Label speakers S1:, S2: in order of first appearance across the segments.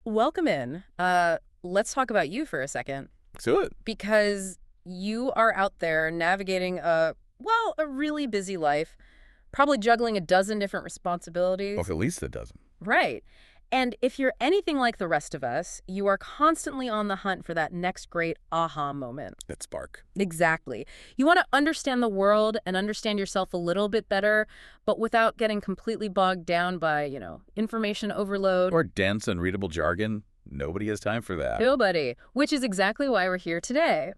S1: Welcome in. Let's talk about you for a second,
S2: Let's do it.
S1: because you are out there navigating a really busy life, probably juggling a dozen different
S2: Well,
S1: responsibilities.
S2: at least a dozen.
S1: Right. And if you're anything like the rest of us, you are constantly on the hunt for that next great aha moment.
S2: That spark.
S1: Exactly. You want to understand the world and understand yourself a little bit better, but without getting completely bogged down by, information overload.
S2: Or dense, unreadable jargon. Nobody has time for that.
S1: Nobody, which is exactly why we're here today.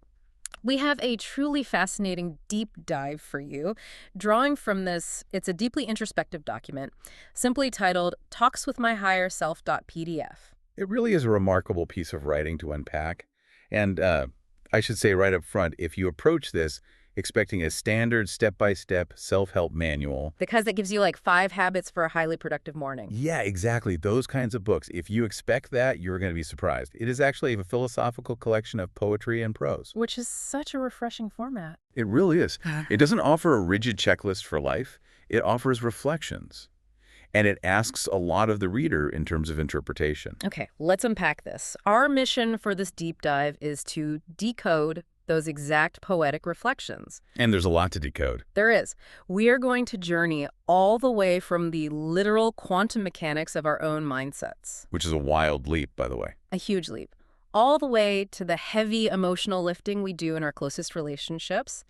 S1: We have a truly fascinating deep dive for you, drawing from this. It's a deeply introspective document, simply titled Talks with My Higher Self.pdf.
S2: It really is a remarkable piece of writing to unpack. And I should say right up front, if you approach this expecting a standard step-by-step self-help manual.
S1: Because it gives you like 5 habits for a highly productive morning.
S2: Yeah, exactly. Those kinds of books. If you expect that, you're going to be surprised. It is actually a philosophical collection of poetry and prose.
S1: Which is such a refreshing format.
S2: It really is. It doesn't offer a rigid checklist for life. It offers reflections. And it asks a lot of the reader in terms of interpretation.
S1: Okay, let's unpack this. Our mission for this deep dive is to decode those exact poetic reflections.
S2: And there's a lot to decode.
S1: There is. We are going to journey all the way from the literal quantum mechanics of our own mindsets.
S2: Which is a wild leap, by the way.
S1: A huge leap. All the way to the heavy emotional lifting we do in our closest relationships.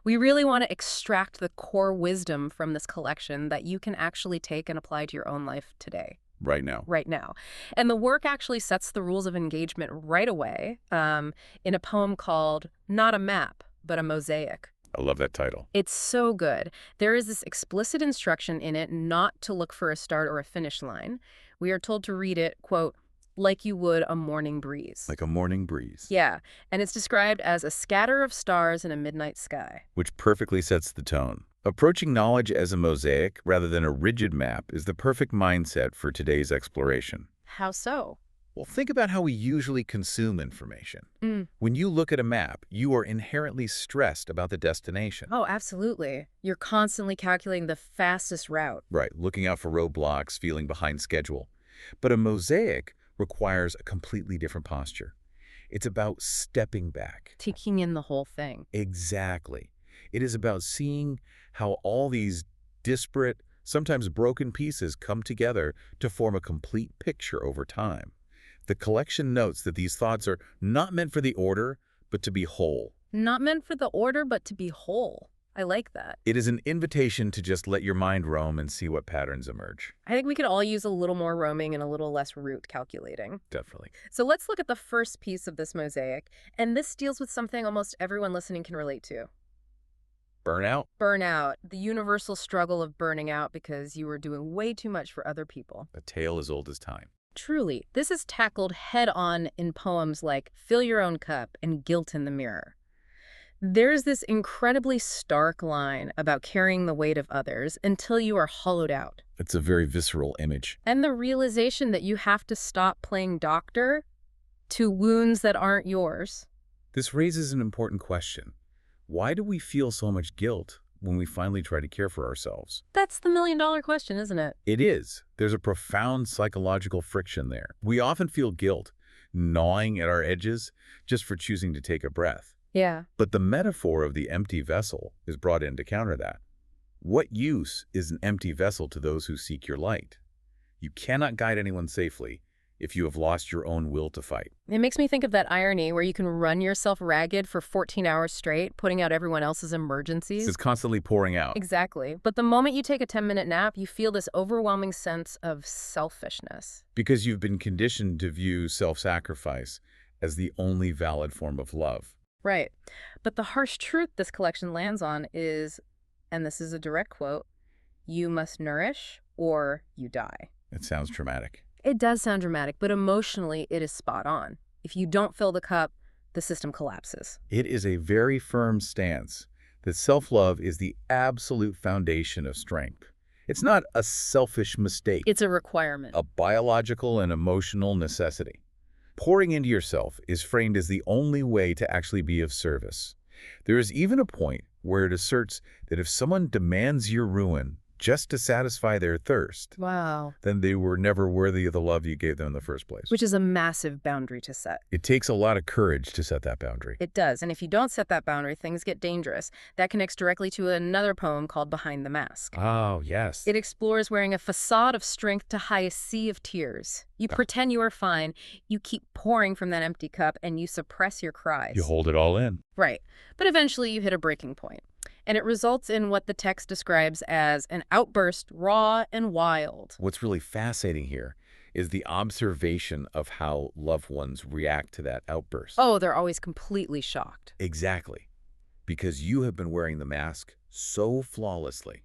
S1: We really want to extract the core wisdom from this collection that you can actually take and apply to your own life today.
S2: Right now.
S1: Right now. And the work actually sets the rules of engagement right away in a poem called Not a Map, but a Mosaic.
S2: I love that title.
S1: It's so good. There is this explicit instruction in it not to look for a start or a finish line. We are told to read it, quote, like you would a morning breeze.
S2: Like a morning breeze.
S1: Yeah, and it's described as a scatter of stars in a midnight sky.
S2: Which perfectly sets the tone. Approaching knowledge as a mosaic rather than a rigid map is the perfect mindset for today's exploration.
S1: How so?
S2: Well, think about how we usually consume information. When you look at a map, you are inherently stressed about the destination.
S1: Oh, absolutely. You're constantly calculating the fastest route.
S2: Right, looking out for roadblocks, feeling behind schedule. But a mosaic requires a completely different posture. It's about stepping back.
S1: Taking in the whole thing.
S2: Exactly. It is about seeing how all these disparate, sometimes broken pieces come together to form a complete picture over time. The collection notes that these thoughts are not meant for the order, but to be whole.
S1: Not meant for the order, but to be whole. I like that.
S2: It is an invitation to just let your mind roam and see what patterns emerge.
S1: I think we could all use a little more roaming and a little less route calculating.
S2: Definitely.
S1: So let's look at the first piece of this mosaic, and this deals with something almost everyone listening can relate to.
S2: Burnout?
S1: Burnout, the universal struggle of burning out because you were doing way too much for other people.
S2: A tale as old as time.
S1: Truly, this is tackled head-on in poems like Fill Your Own Cup and Guilt in the Mirror. There's this incredibly stark line about carrying the weight of others until you are hollowed out.
S2: It's a very visceral image.
S1: And the realization that you have to stop playing doctor to wounds that aren't yours.
S2: This raises an important question. Why do we feel so much guilt when we finally try to care for ourselves?
S1: That's the million-dollar question, isn't it?
S2: It is. There's a profound psychological friction there. We often feel guilt, gnawing at our edges, just for choosing to take a breath.
S1: Yeah.
S2: But the metaphor of the empty vessel is brought in to counter that. What use is an empty vessel to those who seek your light? You cannot guide anyone safely if you have lost your own will to fight.
S1: It makes me think of that irony where you can run yourself ragged for 14 hours straight, putting out everyone else's emergencies.
S2: It's constantly pouring out.
S1: Exactly. But the moment you take a 10-minute nap, you feel this overwhelming sense of selfishness.
S2: Because you've been conditioned to view self-sacrifice as the only valid form of love.
S1: Right. But the harsh truth this collection lands on is, and this is a direct quote, you must nourish or you die.
S2: It sounds dramatic.
S1: It does sound dramatic, but emotionally it is spot on. If you don't fill the cup, the system collapses.
S2: It is a very firm stance that self-love is the absolute foundation of strength. It's not a selfish mistake.
S1: It's a requirement.
S2: A biological and emotional necessity. Pouring into yourself is framed as the only way to actually be of service. There is even a point where it asserts that if someone demands your ruin, just to satisfy their thirst,
S1: Wow.
S2: then they were never worthy of the love you gave them in the first place.
S1: Which is a massive boundary to set.
S2: It takes a lot of courage to set that boundary.
S1: It does, and if you don't set that boundary, things get dangerous. That connects directly to another poem called Behind the Mask.
S2: Oh, yes.
S1: It explores wearing a facade of strength to hide a sea of tears. You pretend you are fine, you keep pouring from that empty cup, and you suppress your cries.
S2: You hold it all in.
S1: Right, but eventually you hit a breaking point. And it results in what the text describes as an outburst, raw and wild.
S2: What's really fascinating here is the observation of how loved ones react to that outburst.
S1: Oh, they're always completely shocked.
S2: Exactly. Because you have been wearing the mask so flawlessly.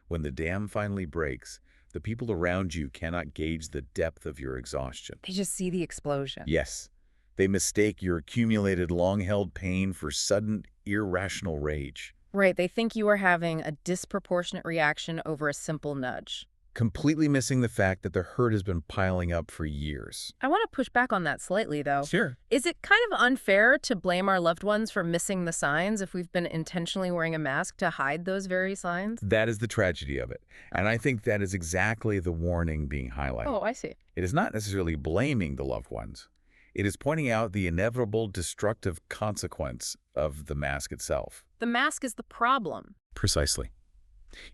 S2: When the dam finally breaks, the people around you cannot gauge the depth of your exhaustion.
S1: They just see the explosion.
S2: Yes. They mistake your accumulated long-held pain for sudden, irrational rage.
S1: Right, they think you are having a disproportionate reaction over a simple nudge.
S2: Completely missing the fact that the hurt has been piling up for years.
S1: I want to push back on that slightly, though.
S2: Sure.
S1: Is it kind of unfair to blame our loved ones for missing the signs if we've been intentionally wearing a mask to hide those very signs?
S2: That is the tragedy of it. And I think that is exactly the warning being highlighted.
S1: Oh, I see.
S2: It is not necessarily blaming the loved ones. It is pointing out the inevitable destructive consequence of the mask itself.
S1: The mask is the problem.
S2: Precisely.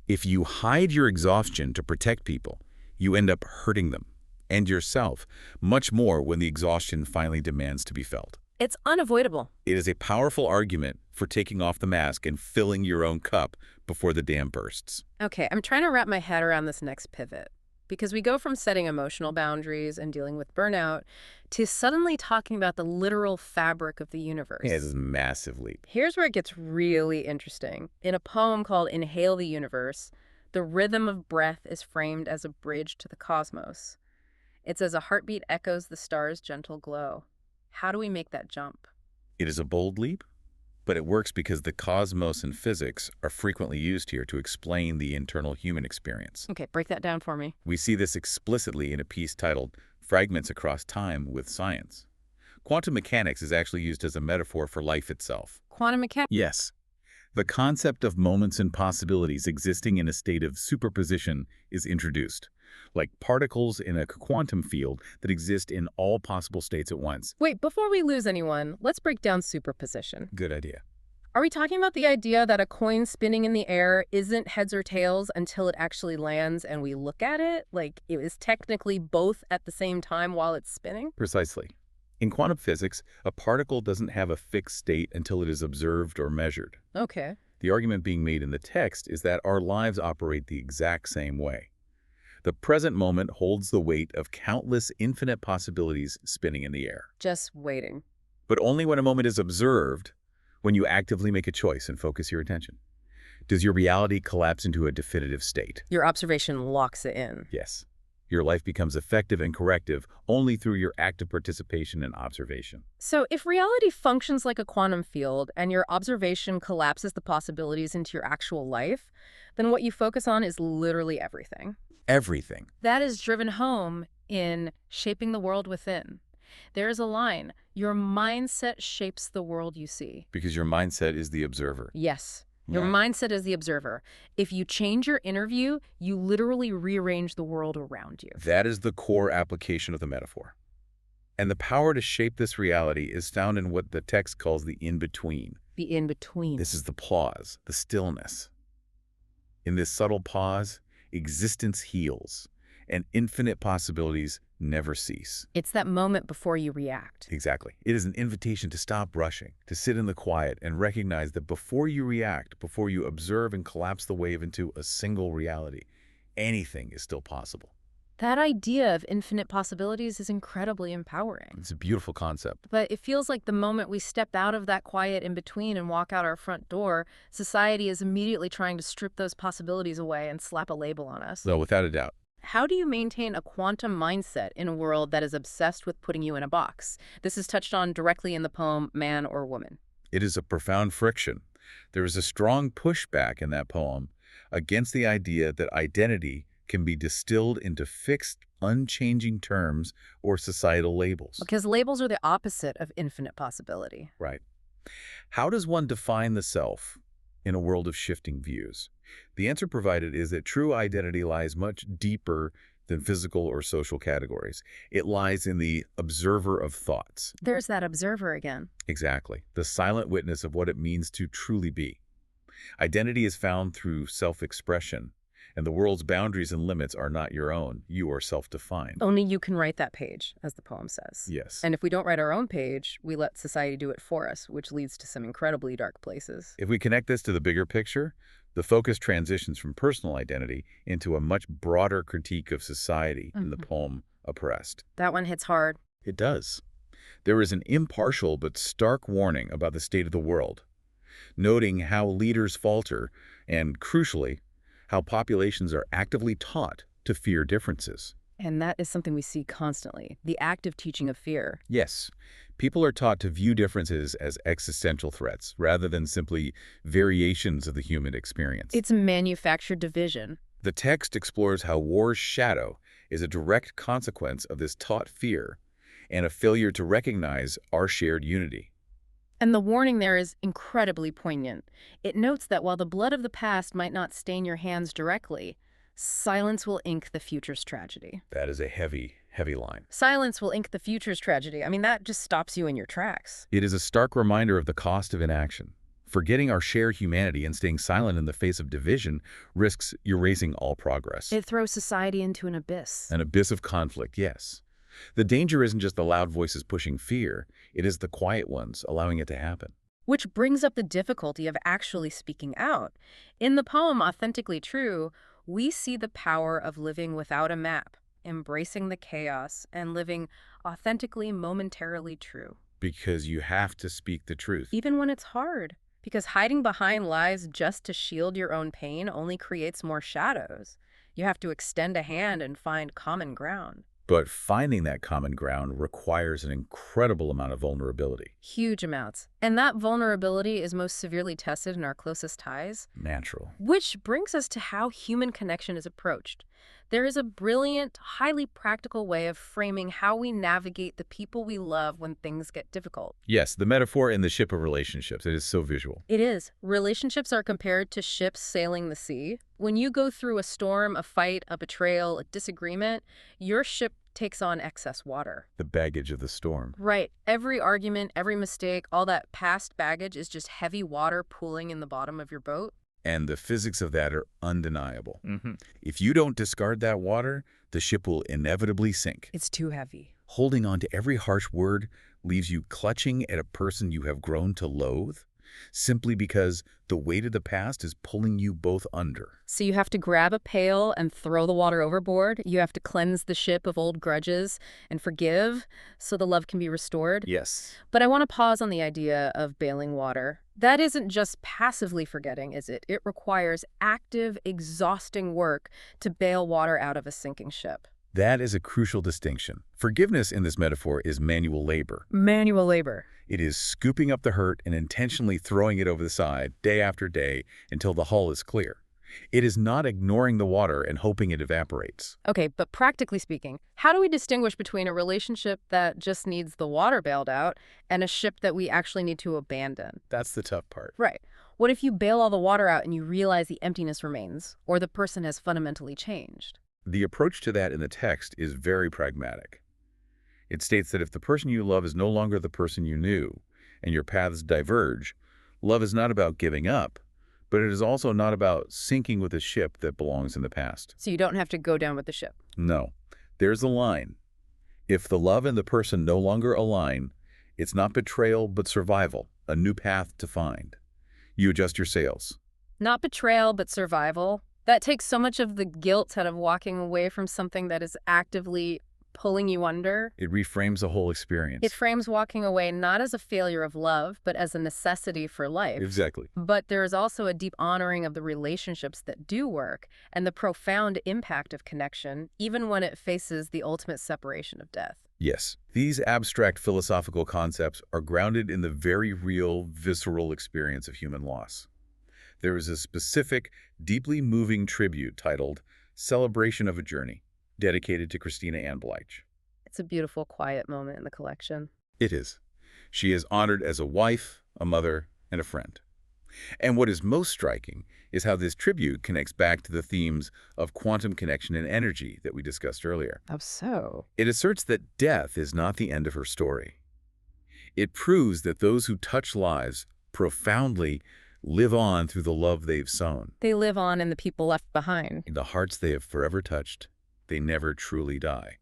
S2: If you hide your exhaustion to protect people, you end up hurting them and yourself much more when the exhaustion finally demands to be felt.
S1: It's unavoidable.
S2: It is a powerful argument for taking off the mask and filling your own cup before the dam bursts.
S1: Okay, I'm trying to wrap my head around this next pivot. Because we go from setting emotional boundaries and dealing with burnout to suddenly talking about the literal fabric of the universe.
S2: Yeah, this is a massive leap.
S1: Here's where it gets really interesting. In a poem called Inhale the Universe, the rhythm of breath is framed as a bridge to the cosmos. It's as a heartbeat echoes the stars' gentle glow. How do we make that jump?
S2: It is a bold leap, but it works because the cosmos and physics are frequently used here to explain the internal human experience.
S1: Okay, break that down for me.
S2: We see this explicitly in a piece titled Fragments Across Time with Science. Quantum mechanics is actually used as a metaphor for life itself.
S1: Quantum mechanics?
S2: Yes. The concept of moments and possibilities existing in a state of superposition is introduced, like particles in a quantum field that exist in all possible states at once.
S1: Wait, before we lose anyone, let's break down superposition.
S2: Good idea.
S1: Are we talking about the idea that a coin spinning in the air isn't heads or tails until it actually lands and we look at it? Like it is technically both at the same time while it's spinning?
S2: Precisely. In quantum physics, a particle doesn't have a fixed state until it is observed or measured.
S1: Okay.
S2: The argument being made in the text is that our lives operate the exact same way. The present moment holds the weight of countless infinite possibilities spinning in the air.
S1: Just waiting.
S2: But only when a moment is observed, when you actively make a choice and focus your attention, does your reality collapse into a definitive state.
S1: Your observation locks it in.
S2: Yes. Your life becomes effective and corrective only through your active participation and observation.
S1: So if reality functions like a quantum field and your observation collapses the possibilities into your actual life, then what you focus on is literally everything.
S2: Everything.
S1: That is driven home in Shaping the World Within. There is a line, your mindset shapes the world you see.
S2: Because your mindset is the observer.
S1: Yes. Your
S2: Yeah.
S1: mindset is the observer. If you change your inner view, you literally rearrange the world around you.
S2: That is the core application of the metaphor. And the power to shape this reality is found in what the text calls the in-between.
S1: The in-between.
S2: This is the pause, the stillness. In this subtle pause, existence heals, and infinite possibilities never cease.
S1: It's that moment before you react.
S2: Exactly. It is an invitation to stop rushing, to sit in the quiet and recognize that before you react, before you observe and collapse the wave into a single reality, anything is still possible.
S1: That idea of infinite possibilities is incredibly empowering.
S2: It's a beautiful concept.
S1: But it feels like the moment we step out of that quiet in-between and walk out our front door, society is immediately trying to strip those possibilities away and slap a label on us.
S2: So without a doubt.
S1: How do you maintain a quantum mindset in a world that is obsessed with putting you in a box? This is touched on directly in the poem Man or Woman.
S2: It is a profound friction. There is a strong pushback in that poem against the idea that identity can be distilled into fixed, unchanging terms or societal labels.
S1: Because labels are the opposite of infinite possibility.
S2: Right. How does one define the self in a world of shifting views? The answer provided is that true identity lies much deeper than physical or social categories. It lies in the observer of thoughts.
S1: There's that observer again.
S2: Exactly. The silent witness of what it means to truly be. Identity is found through self-expression, and the world's boundaries and limits are not your own. You are self-defined.
S1: Only you can write that page, as the poem says.
S2: Yes.
S1: And if we don't write our own page, we let society do it for us, which leads to some incredibly dark places.
S2: If we connect this to the bigger picture, the focus transitions from personal identity into a much broader critique of society in the poem Oppressed.
S1: That one hits hard.
S2: It does. There is an impartial but stark warning about the state of the world, noting how leaders falter and, crucially, how populations are actively taught to fear differences.
S1: And that is something we see constantly, the active teaching of fear.
S2: Yes, people are taught to view differences as existential threats rather than simply variations of the human experience.
S1: It's manufactured division.
S2: The text explores how war's shadow is a direct consequence of this taught fear and a failure to recognize our shared unity.
S1: And the warning there is incredibly poignant. It notes that while the blood of the past might not stain your hands directly, silence will ink the future's tragedy.
S2: That is a heavy, heavy line.
S1: Silence will ink the future's tragedy. I mean, that just stops you in your tracks.
S2: It is a stark reminder of the cost of inaction. Forgetting our shared humanity and staying silent in the face of division risks erasing all progress.
S1: It throws society into an abyss.
S2: An abyss of conflict, yes. The danger isn't just the loud voices pushing fear, it is the quiet ones allowing it to happen.
S1: Which brings up the difficulty of actually speaking out. In the poem Authentically True, we see the power of living without a map, embracing the chaos, and living authentically, momentarily true.
S2: Because you have to speak the truth.
S1: Even when it's hard. Because hiding behind lies just to shield your own pain only creates more shadows. You have to extend a hand and find common ground.
S2: But finding that common ground requires an incredible amount of vulnerability.
S1: Huge amounts. And that vulnerability is most severely tested in our closest ties.
S2: Natural.
S1: Which brings us to how human connection is approached. There is a brilliant, highly practical way of framing how we navigate the people we love when things get difficult.
S2: Yes, the metaphor in the ship of relationships, it is so visual.
S1: It is. Relationships are compared to ships sailing the sea. When you go through a storm, a fight, a betrayal, a disagreement, your ship takes on excess water.
S2: The baggage of the storm.
S1: Right. Every argument, every mistake, all that past baggage is just heavy water pooling in the bottom of your boat.
S2: And the physics of that are undeniable. If you don't discard that water, the ship will inevitably sink.
S1: It's too heavy.
S2: Holding on to every harsh word leaves you clutching at a person you have grown to loathe, simply because the weight of the past is pulling you both under.
S1: So you have to grab a pail and throw the water overboard. You have to cleanse the ship of old grudges and forgive so the love can be restored.
S2: Yes.
S1: But I want to pause on the idea of bailing water. That isn't just passively forgetting, is it? It requires active, exhausting work to bail water out of a sinking ship.
S2: That is a crucial distinction. Forgiveness in this metaphor is manual labor.
S1: Manual labor.
S2: It is scooping up the hurt and intentionally throwing it over the side day after day until the hull is clear. It is not ignoring the water and hoping it evaporates.
S1: Okay, but practically speaking, how do we distinguish between a relationship that just needs the water bailed out and a ship that we actually need to abandon?
S2: That's the tough part.
S1: Right. What if you bail all the water out and you realize the emptiness remains, or the person has fundamentally changed?
S2: The approach to that in the text is very pragmatic. It states that if the person you love is no longer the person you knew, and your paths diverge, love is not about giving up, but it is also not about sinking with a ship that belongs in the past.
S1: So you don't have to go down with the ship.
S2: No. There's a line. If the love and the person no longer align, it's not betrayal but survival, a new path to find. You adjust your sails.
S1: Not betrayal, but survival. That takes so much of the guilt out of walking away from something that is actively pulling you under.
S2: It reframes the whole experience.
S1: It frames walking away not as a failure of love, but as a necessity for life.
S2: Exactly.
S1: But there is also a deep honoring of the relationships that do work and the profound impact of connection, even when it faces the ultimate separation of death.
S2: Yes. These abstract philosophical concepts are grounded in the very real, visceral experience of human loss. There is a specific, deeply moving tribute titled Celebration of a Journey, dedicated to Christina Ann Bleich.
S1: It's a beautiful, quiet moment in the collection.
S2: It is. She is honored as a wife, a mother, and a friend. And what is most striking is how this tribute connects back to the themes of quantum connection and energy that we discussed earlier.
S1: Oh, so?
S2: It asserts that death is not the end of her story. It proves that those who touch lives profoundly live on through the love they've sown.
S1: They live on in the people left behind.
S2: In the hearts they have forever touched, they never truly die.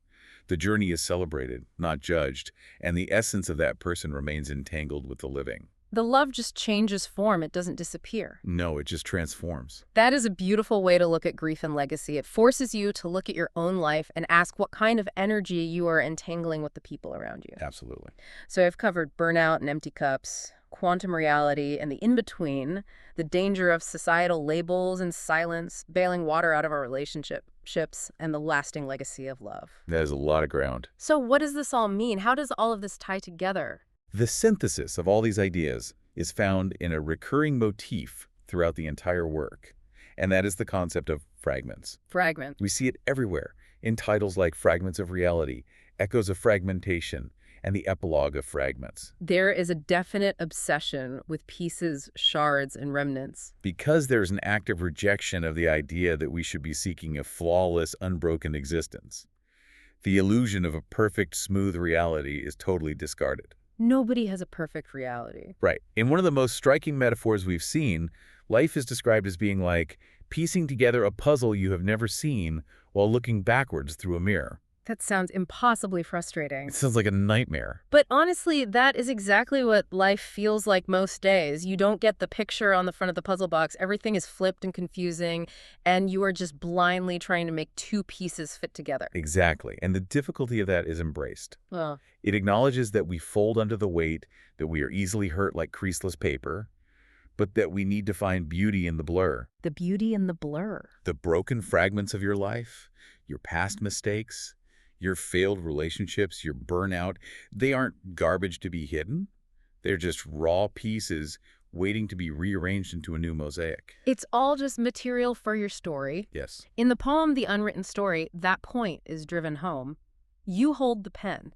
S2: The journey is celebrated, not judged, and the essence of that person remains entangled with the living.
S1: The love just changes form, it doesn't disappear.
S2: No, it just transforms.
S1: That is a beautiful way to look at grief and legacy. It forces you to look at your own life and ask what kind of energy you are entangling with the people around you.
S2: Absolutely.
S1: So I've covered burnout and empty cups, quantum reality, and the in-between, the danger of societal labels and silence, bailing water out of our relationships, and the lasting legacy of love.
S2: That is a lot of ground.
S1: So what does this all mean? How does all of this tie together?
S2: The synthesis of all these ideas is found in a recurring motif throughout the entire work, and that is the concept of fragments.
S1: Fragment.
S2: We see it everywhere, in titles like Fragments of Reality, Echoes of Fragmentation, and the Epilogue of Fragments.
S1: There is a definite obsession with pieces, shards, and remnants.
S2: Because there's an active rejection of the idea that we should be seeking a flawless, unbroken existence, the illusion of a perfect, smooth reality is totally discarded.
S1: Nobody has a perfect reality.
S2: Right. In one of the most striking metaphors we've seen, life is described as being like piecing together a puzzle you have never seen while looking backwards through a mirror.
S1: That sounds impossibly frustrating.
S2: It sounds like a nightmare.
S1: But honestly, that is exactly what life feels like most days. You don't get the picture on the front of the puzzle box. Everything is flipped and confusing, and you are just blindly trying to make two pieces fit together.
S2: Exactly. And the difficulty of that is embraced.
S1: Well,
S2: It acknowledges that we fold under the weight, that we are easily hurt like creaseless paper, but that we need to find beauty in the blur.
S1: the beauty in the blur.
S2: The broken fragments of your life, your past mistakes, your failed relationships, your burnout, they aren't garbage to be hidden. They're just raw pieces waiting to be rearranged into a new mosaic.
S1: It's all just material for your story.
S2: Yes.
S1: In the poem, The Unwritten Story, that point is driven home. You hold the pen.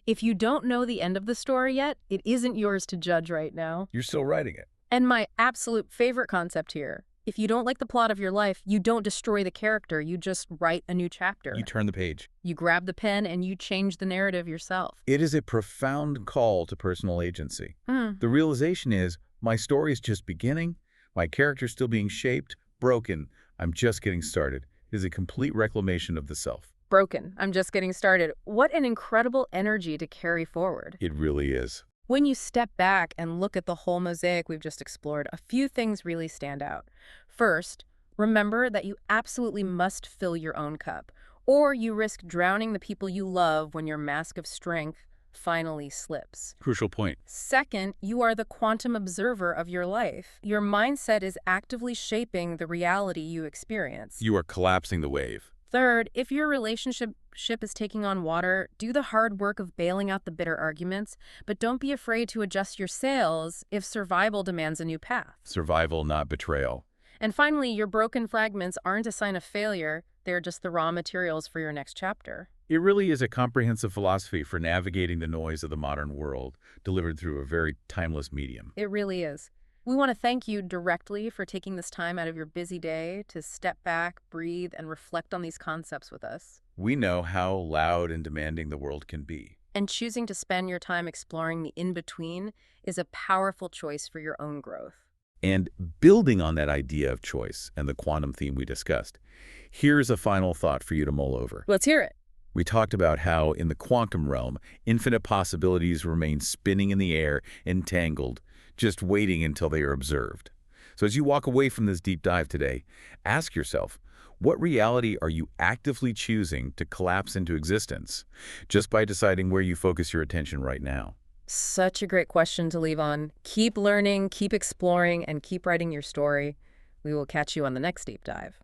S1: If you don't know the end of the story yet, it isn't yours to judge right now.
S2: You're still writing it.
S1: And my absolute favorite concept here, if you don't like the plot of your life, you don't destroy the character, you just write a new chapter.
S2: You turn the page.
S1: You grab the pen and you change the narrative yourself.
S2: It is a profound call to personal agency.
S1: Hmm.
S2: The realization is, my story is just beginning, my character's still being shaped, broken, I'm just getting started. It is a complete reclamation of the self.
S1: Broken. I'm just getting started. What an incredible energy to carry forward.
S2: It really is.
S1: When you step back and look at the whole mosaic we've just explored, a few things really stand out. First, remember that you absolutely must fill your own cup, or you risk drowning the people you love when your mask of strength finally slips.
S2: Crucial point.
S1: Second, you are the quantum observer of your life. Your mindset is actively shaping the reality you experience.
S2: You are collapsing the wave.
S1: Third, if your relationship is taking on water, do the hard work of bailing out the bitter arguments, but don't be afraid to adjust your sails if survival demands a new path.
S2: Survival, not betrayal.
S1: And finally, your broken fragments aren't a sign of failure, they're just the raw materials for your next chapter.
S2: It really is a comprehensive philosophy for navigating the noise of the modern world, delivered through a very timeless medium.
S1: It really is. We want to thank you directly for taking this time out of your busy day to step back, breathe, and reflect on these concepts with us.
S2: We know how loud and demanding the world can be.
S1: And choosing to spend your time exploring the in-between is a powerful choice for your own growth.
S2: And building on that idea of choice and the quantum theme we discussed, here's a final thought for you to mull over.
S1: Let's hear it.
S2: We talked about how, in the quantum realm, infinite possibilities remain spinning in the air, entangled, just waiting until they are observed. So as you walk away from this deep dive today, ask yourself, what reality are you actively choosing to collapse into existence just by deciding where you focus your attention right now?
S1: Such a great question to leave on. Keep learning, keep exploring, and keep writing your story. We will catch you on the next deep dive.